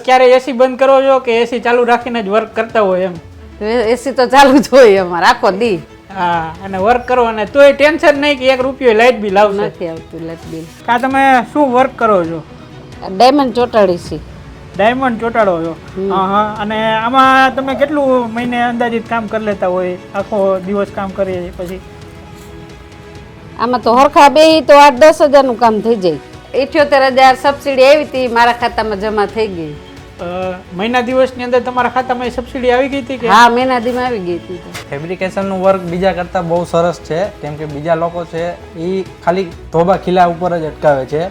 ક્યારે એસી બંધ કરો છો કે એસી ચાલુ રાખીને જ વર્ક કરતા હોય એમ? એસી તો ચાલુ જ હોય અમારે આખો દી. હા, અને વર્ક કરો અને તોય ટેન્શન નહીં કે 1 રૂપિયો લાઇટ બિલ આવશે? નથી આવતું લાઇટ બિલ. કા તમે શું વર્ક કરો છો? ડાયમંડ ચોટાડી છે. ડાયમંડ ચોટાડો છો? હા હા. અને આમાં તમે કેટલું મહિને અંદાજિત કામ કરી લેતા હોય? આખો દિવસ કામ કરીએ પછી? આમાં તો હરખા બે તો 8-10 હજારનું કામ થઈ જાય. 78,000 સબસિડી આવી હતી, મારા ખાતામાં જમા થઈ ગઈ. મહિના દિવસની અંદર તમારા ખાતામાં સબસિડી આવી ગઈ હતી કે? હા, મહિના દીમાં આવી ગઈ હતી. ફેબ્રિકેશનનું વર્ક બીજા કરતાં બહુ સરસ છે, કેમ કે બીજા લોકો છે એ ખાલી ધોબા ખીલા ઉપર જ અટકાવે છે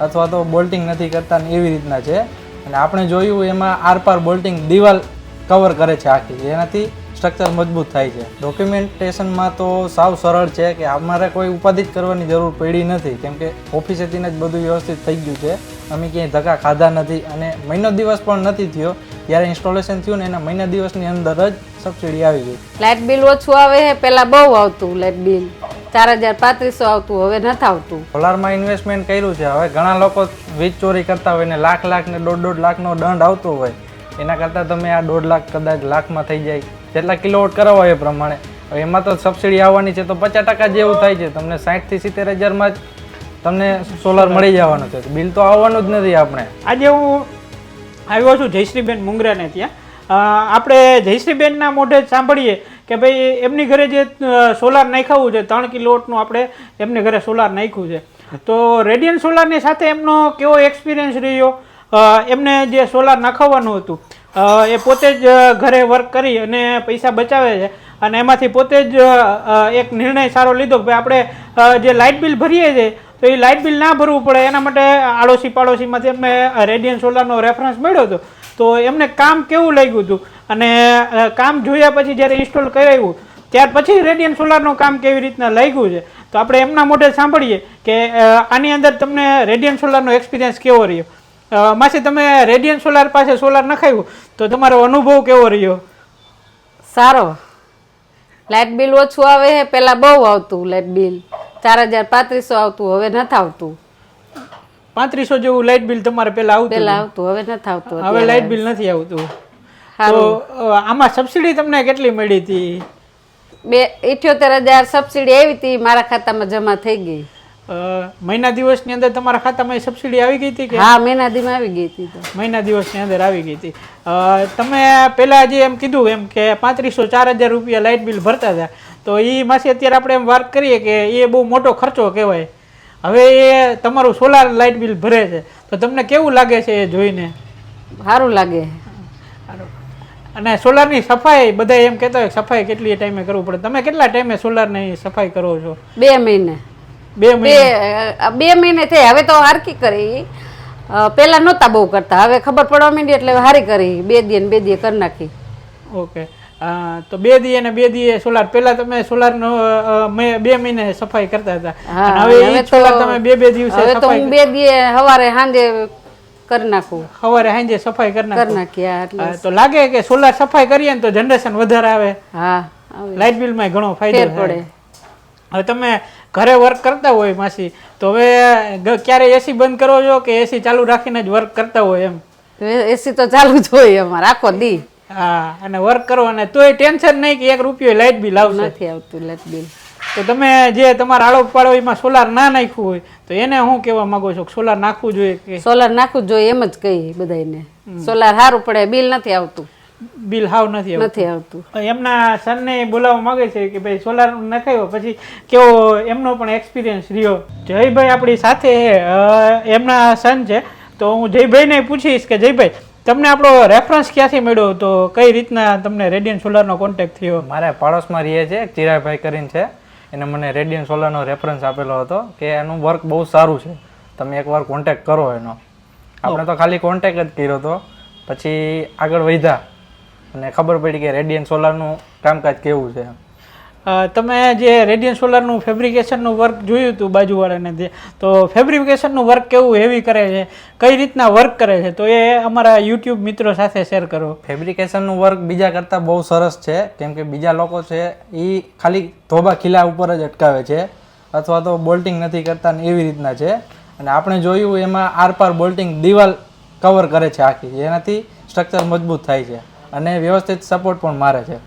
અથવા તો બોલ્ટિંગ નથી કરતા ને એવી રીતના છે. અને આપણે જોયું એમાં આરપાર બોલ્ટિંગ દિવાલ કવર કરે છે આખી, જેનાથી સ્ટ્રક્ચર મજબૂત થાય છે. ડોક્યુમેન્ટેશનમાં તો સાવ સરળ છે કે અમારે કોઈ ઉપાધિ જ કરવાની જરૂર પડી નથી, કેમ કે ઓફિસેથી જ બધું વ્યવસ્થિત થઈ ગયું છે. અમે ક્યાંય ધક્કા ખાધા નથી અને મહિનો દિવસ પણ નથી થયો. જ્યારે ઇન્સ્ટોલેશન થયું ને એના મહિના દિવસની અંદર જ સબસિડી આવી ગઈ. લાઇટ બિલ ઓછું આવે છે, પહેલાં બહુ આવતું લાઇટ બિલ 4,3500 આવતું, હવે નથી આવતું. સોલારમાં ઇન્વેસ્ટમેન્ટ કર્યું છે, હવે ઘણા લોકો વીજ ચોરી કરતા હોય ને લાખ ને 1.5 લાખનો દંડ આવતો હોય, એના કરતાં તમે આ 1.5 લાખ કદાચ લાખમાં થઈ જાય, જેટલા કિલોવોટ કરાવો એ પ્રમાણે. હવે એમાં તો સબસિડી આવવાની છે તો 50% જેવું થાય છે, તમને 60,000 થી 70,000માં જ તમને સોલાર મળી જવાનું છે, બિલ તો આવવાનું જ નથી. આપણે આજે હું આવ્યો છું જયશ્રીબેન મુંગરાને ત્યાં. આપણે જયશ્રીબેનના મોઢે જ સાંભળીએ કે ભાઈ એમની ઘરે જે સોલાર નાખ્યું છે 3 કિલોવોટનું, આપણે એમને ઘરે સોલાર નાખ્યું છે. તો રેડિયન્ટ સોલારની સાથે એમનો કેવો એક્સપિરિયન્સ રહ્યો? એમને જે સોલાર નાખવાનું હતું એ પોતે જ ઘરે વર્ક કરી અને પૈસા બચાવે છે અને એમાંથી પોતે જ એક નિર્ણય સારો લીધો કે ભાઈ આપણે જે લાઇટ બિલ ભરીએ છીએ તો એ લાઇટ બિલ ના ભરવું પડે, એના માટે આડોશી પાડોશીમાંથી એમને રેડિયન્ટ સોલારનો રેફરન્સ મળ્યો હતો. તો એમને કામ કેવું લાગ્યું હતું અને કામ જોયા પછી જ્યારે ઇન્સ્ટોલ કરાવ્યું ત્યાર પછી રેડિયન્ટ સોલારનું કામ કેવી રીતના લાગ્યું છે, તો આપણે એમના મોઢે સાંભળીએ કે આની અંદર તમને રેડિયન્ટ સોલારનો એક્સપિરિયન્સ કેવો રહ્યો. માસી, તમે રેડિયન્ટ સોલાર પાસે સોલાર નખાવ્યું તો તમારો અનુભવ કેવો રહ્યો? સારો. લાઇટ બિલ ઓછું આવે છે, પહેલાં બહુ આવતું લાઇટ બિલ 4,3500 આવતું, હવે નથી આવતું. 3500 જેવું લાઇટ બિલ તમારે પહેલા આવતું, હવે નથી આવતું. હવે લાઇટ બિલ નથી આવતું. તો આમાં સબસિડી તમને કેટલી મળી હતી? 78,000 સબસિડી આવી હતી, મારા ખાતામાં જમા થઈ ગઈ. મહિના દિવસની અંદર તમારા ખાતામાં સબસિડી આવી ગઈ હતી કે? હા, મહિના દીમાં આવી ગઈ હતી. મહિના દિવસની અંદર આવી ગઈ હતી. તમે પહેલા જે એમ કીધું એમ કે 3500-4,000 રૂપિયા લાઇટ બિલ ભરતા હતા, તો એ માસી અત્યારે આપણે એમ વાત કરીએ કે એ બહુ મોટો ખર્ચો કહેવાય. હવે એ તમારું સોલાર લાઇટ બિલ ભરે છે તો તમને કેવું લાગે છે એ જોઈને? સારું લાગે. અને સોલારની સફાઈ બધા એમ કહેતા હોય સફાઈ કેટલી ટાઈમે કરવું પડે, તમે કેટલા ટાઈમે સોલારની સફાઈ કરો છો? 2 મહિને. 2 મહિને થઈ, હવે તો હારકી કરી. પહેલા નહોતા બહુ કરતા, હવે ખબર પડવા માંડી એટલે હારી કરી. 2 દી કરી નાખી. ઓકે. તો 2 દી અને 2 દી સોલાર. પહેલા તમે સોલારનો 2 મહિને સફાઈ કરતા હતા, હવે સોલાર તમે 2 દિવસે હવે તો હું 2 દી સવારે સાંજે કરી નાખું. સવારે સાંજે સફાઈ કરી નાખી. તો લાગે કે સોલાર સફાઈ કરીએ ને તો જનરેશન વધારે આવે. હા, લાઇટ બિલમાં ઘણો ફાયદો પડે. હવે તમે ઘરે વર્ક કરતા હોય માસી, તો હવે ક્યારે એસી બંધ કરો છો કે એસી ચાલુ રાખીને જ વર્ક કરતા હોય એમ? એસી તો ચાલુ જ હોય અમારે આખો દી. હા, અને વર્ક કરો અને તોય ટેન્શન નહીં કે 1 રૂપિયો લાઇટ બિલ આવશે? નથી આવતું લાઇટ બિલ. તો તમે જે તમારા આડોશ પાડોશીમાં સોલાર ના નાખ્યું હોય તો એને હું કહેવા માંગો છો? સોલાર નાખવું જોઈએ કે? સોલાર નાખવું જોઈએ એમ જ કહીએ બધાને. સોલાર સારું પડે, બિલ નથી આવતું. બિલ હાવ નથી આવતું. એમના સનને બોલાવવા માંગે છે કે ભાઈ સોલાર નખાયો પછી કેવો એમનો પણ એક્સપિરિયન્સ રહ્યો. જયભાઈ આપણી સાથે એમના સન છે, તો હું જયભાઈને પૂછીશ કે જયભાઈ તમને આપણો રેફરન્સ ક્યાંથી મળ્યો, તો કઈ રીતના તમને રેડિયન્ટ સોલારનો કોન્ટેક્ટ થયો? મારે પાડોશમાં રહીએ છે ચિરાગભાઈ કરીને છે, એને મને રેડિયન્ટ સોલારનો રેફરન્સ આપેલો હતો કે એનું વર્ક બહુ સારું છે, તમે એકવાર કોન્ટેક્ટ કરો એનો. આપણે તો ખાલી કોન્ટેક્ટ જ કર્યો હતો, પછી આગળ વધ્યા અને ખબર પડી કે રેડિયન્ટ સોલારનું કામકાજ કેવું છે. તમે જે રેડિયન્ટ સોલારનું ફેબ્રિકેશનનું વર્ક જોયું હતું બાજુવાળાને, તો ફેબ્રિકેશનનું વર્ક કેવું હેવી કરે છે, કઈ રીતના વર્ક કરે છે, તો એ અમારા યુટ્યુબ મિત્રો સાથે શેર કરો. ફેબ્રિકેશનનું વર્ક બીજા કરતાં બહુ સરસ છે, કેમ કે બીજા લોકો છે એ ખાલી ધોબા ખીલા ઉપર જ અટકાવે છે અથવા તો બોલ્ટિંગ નથી કરતા ને એવી રીતના છે. અને આપણે જોયું એમાં આરપાર બોલ્ટિંગ દિવાલ કવર કરે છે આખી, જેનાથી સ્ટ્રક્ચર મજબૂત થાય છે અને વ્યવસ્થિત સપોર્ટ પણ મારે છે.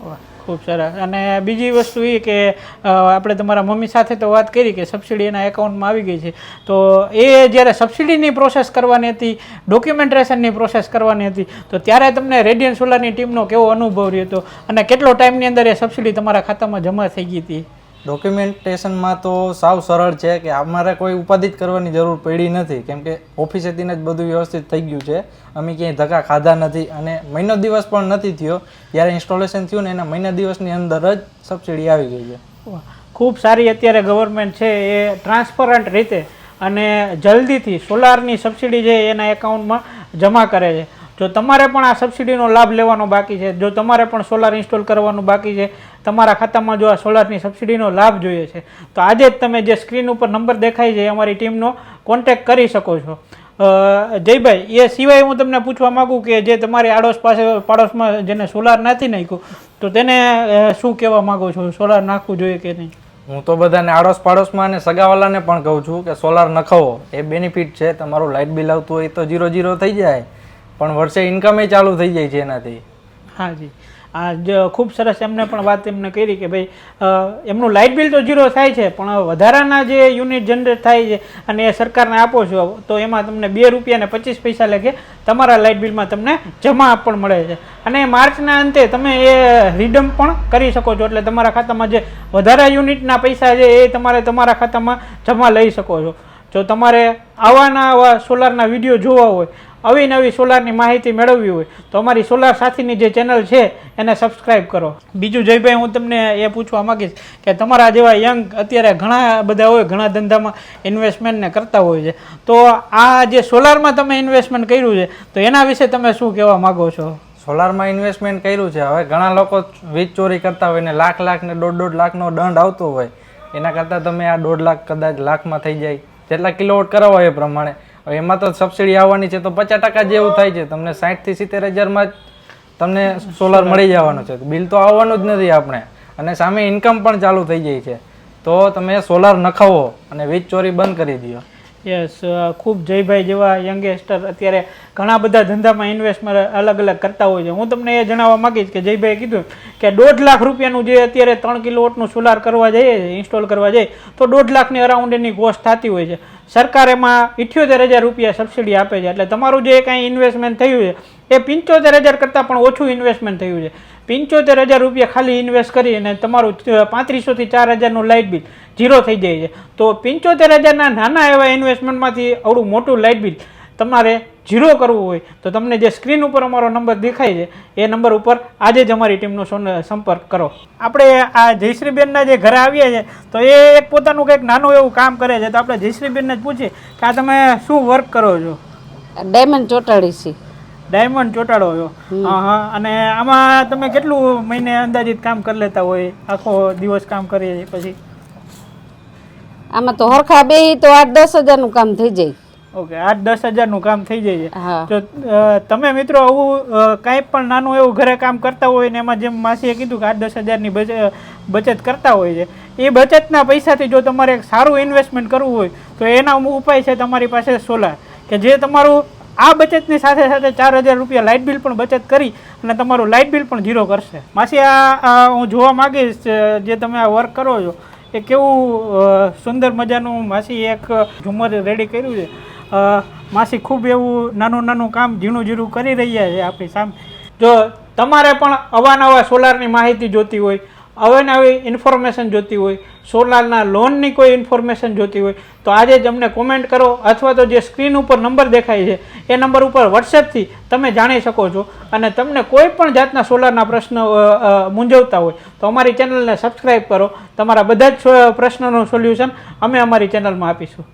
વાહ, ખૂબ સરસ. અને બીજી વસ્તુ એ કે આપણે તમારા મમ્મી સાથે તો વાત કરી કે સબસિડી એના એકાઉન્ટમાં આવી ગઈ છે, તો એ જ્યારે સબસિડીની પ્રોસેસ કરવાની હતી, ડોક્યુમેન્ટેશનની પ્રોસેસ કરવાની હતી, તો ત્યારે તમને રેડિયન્ટ સોલારની ટીમનો કેવો અનુભવ રહ્યો હતો અને કેટલો ટાઈમની અંદર એ સબસિડી તમારા ખાતામાં જમા થઈ ગઈ હતી? ડોક્યુમેન્ટેશનમાં તો સાવ સરળ છે કે અમારે કોઈ ઉપાધિ જ કરવાની જરૂર પડી નથી, કેમ કે ઓફિસેથી જ બધું વ્યવસ્થિત થઈ ગયું છે. અમે ક્યાંય ધક્કા ખાધા નથી અને મહિનો દિવસ પણ નથી થયો, જ્યારે ઇન્સ્ટોલેશન થયું ને એના મહિના દિવસની અંદર જ સબસિડી આવી ગઈ છે. ખૂબ સારી અત્યારે ગવર્મેન્ટ છે એ ટ્રાન્સપરન્ટ રીતે અને જલ્દીથી સોલારની સબસિડી છે એના એકાઉન્ટમાં જમા કરે છે. જો તમારે પણ આ સબસિડીનો લાભ લેવાનો બાકી છે, જો તમારે પણ સોલાર ઇન્સ્ટોલ કરવાનું બાકી છે, તમારા ખાતામાં જો આ સોલારની સબસિડીનો લાભ જોઈએ છે, તો આજે જ તમે જે સ્ક્રીન ઉપર નંબર દેખાય છે અમારી ટીમનો કોન્ટેક્ટ કરી શકો છો. જયભાઈ, એ સિવાય હું તમને પૂછવા માગું કે જે તમારી આડોશ પાસે પાડોશમાં જેને સોલાર નથી નાખ્યું, તો તેને શું કહેવા માગો છો? સોલાર નાખવું જોઈએ કે નહીં? હું તો બધાને આડોશ પાડોશમાં અને સગાવાલાને પણ કહું છું કે સોલાર નખાવો, એ બેનિફિટ છે. તમારું લાઇટ બિલ આવતું હોય તો 0 થઈ જાય, પણ વર્ષે ઇન્કમ એ ચાલુ થઈ જાય છે એનાથી. હા જી, આ ખૂબ સરસ એમને પણ વાત એમને કરી કે ભાઈ એમનું લાઇટ બિલ તો 0 થાય છે, પણ વધારાના જે યુનિટ જનરેટ થાય છે અને એ સરકારને આપો છો, તો એમાં તમને 2 રૂપિયા ને 25 પૈસા લેખે તમારા લાઇટ બિલમાં તમને જમા પણ મળે છે. અને માર્ચના અંતે તમે એ રિડમ પણ કરી શકો છો, એટલે તમારા ખાતામાં જે વધારા યુનિટના પૈસા છે એ તમારા ખાતામાં જમા લઈ શકો છો. જો તમારે આવા સોલારના વિડીયો જોવા હોય, આવી નવી સોલારની માહિતી મેળવવી હોય, તો અમારી સોલાર સાથીની જે ચેનલ છે એને સબસ્ક્રાઈબ કરો. બીજું જયભાઈ, હું તમને એ પૂછવા માગીશ કે તમારા જેવા યંગ અત્યારે ઘણા બધા હોય, ઘણા ધંધામાં ઇન્વેસ્ટમેન્ટને કરતા હોય છે, તો આ જે સોલારમાં તમે ઇન્વેસ્ટમેન્ટ કર્યું છે, તો એના વિશે તમે શું કહેવા માગો છો? સોલારમાં ઇન્વેસ્ટમેન્ટ કર્યું છે, હવે ઘણા લોકો વીજ ચોરી કરતા હોય ને લાખ ને 1.5 લાખનો દંડ આવતો હોય, એના કરતાં તમે આ 1.5 લાખ કદાચ લાખમાં થઈ જાય, જેટલા કિલોવોટ કરાવો એ પ્રમાણે. એમાં તો સબસિડી આવવાની છે તો 50% જેવું થાય છે, તમને 60 થી 70 હજારમાં જ તમને સોલાર મળી જવાનું છે, બિલ તો આવવાનું જ નથી આપણે, અને સામે ઇન્કમ પણ ચાલુ થઈ જાય છે. તો તમે સોલાર નખાવો અને વીજ ચોરી બંધ કરી દો. યસ, ખૂબ જયભાઈ જેવા યંગેસ્ટર અત્યારે ઘણા બધા ધંધામાં ઇન્વેસ્ટમેન્ટ અલગ કરતા હોય છે. હું તમને એ જણાવવા માગીશ કે જયભાઈએ કીધું કે 1.5 લાખ રૂપિયાનું જે અત્યારે 3 કિલોવોટનું સોલાર કરવા જઈએ, ઇન્સ્ટોલ કરવા જાય, તો 1.5 લાખની અરાઉન્ડ એની કોસ્ટ થતી હોય છે. સરકાર એમાં 78,000 રૂપિયા સબસિડી આપે છે, એટલે તમારું જે કાંઈ ઇન્વેસ્ટમેન્ટ થયું છે એ 75,000 કરતાં પણ ઓછું ઇન્વેસ્ટમેન્ટ થયું છે. 75,000 રૂપિયા ખાલી ઇન્વેસ્ટ કરી અને તમારું 3500 થી 4,000નું લાઇટ બિલ 0 થઈ જાય છે. તો 75,000ના નાના એવા ઇન્વેસ્ટમેન્ટમાંથી આવડું મોટું લાઇટ બિલ તમારે 0 કરવું હોય તો તમને જે સ્ક્રીન ઉપર અમારો નંબર દેખાય છે એ નંબર ઉપર આજે જ અમારી ટીમનો સંપર્ક કરો. આપણે આ જયશ્રીબેનના જે ઘરે આવ્યા છે તો એ એક પોતાનું કંઈક નાનું એવું કામ કરે છે, તો આપણે જયશ્રીબેનને જ પૂછીએ કે આ તમે શું વર્ક કરો છો? ડાયમંડ ચોટાડી છે. ડાયમંડ ચોટાડો છો? હા. અને આમાં તમે કેટલું મહિને અંદાજિત કામ કરી લેતા હોય? આખો દિવસ કામ કરીએ પછી આમાં તો હરખા બે તો 8-10 હજારનું કામ થઈ જાય. ઓકે, 8-10 હજારનું કામ થઈ જાય છે. હા. તો તમે મિત્રો આવું કાંઈ પણ નાનું એવું ઘરે કામ કરતા હોય ને એમાં જેમ માસીએ કીધું કે 8-10 હજારની બચત કરતા હોય છે, એ બચતના પૈસાથી જો તમારે એક સારું ઇન્વેસ્ટમેન્ટ કરવું હોય તો એના ઉપાય છે તમારી પાસે સોલાર, કે જે તમારું આ બચતની સાથે સાથે 4,000 રૂપિયા લાઇટ બિલ પણ બચત કરી અને તમારું લાઇટ બિલ પણ 0 કરશે. માસી, આ હું જોવા માગીશ જે તમે આ વર્ક કરો છો એ કેવું સુંદર મજાનું માસી એક ઝુમ્મર રેડી કર્યું છે. માસી ખૂબ એવું નાનું કામ ઝીણું કરી રહ્યા છે આપણી સામે. જો તમારે પણ અવાનવા સોલારની માહિતી જોતી હોય, અવાનવી ઇન્ફોર્મેશન જોતી હોય, સોલારના લોનની કોઈ ઇન્ફોર્મેશન જોતી હોય, તો આજે જ અમને કોમેન્ટ કરો, અથવા તો જે સ્ક્રીન ઉપર નંબર દેખાય છે એ નંબર ઉપર વોટ્સએપથી તમે જાણી શકો છો. અને તમને કોઈ પણ જાતના સોલારના પ્રશ્ન મૂંઝવતા હોય તો અમારી ચેનલને સબસ્ક્રાઈબ કરો. તમારા બધા જ પ્રશ્નોનું સોલ્યુશન અમે અમારી ચેનલમાં આપીશું.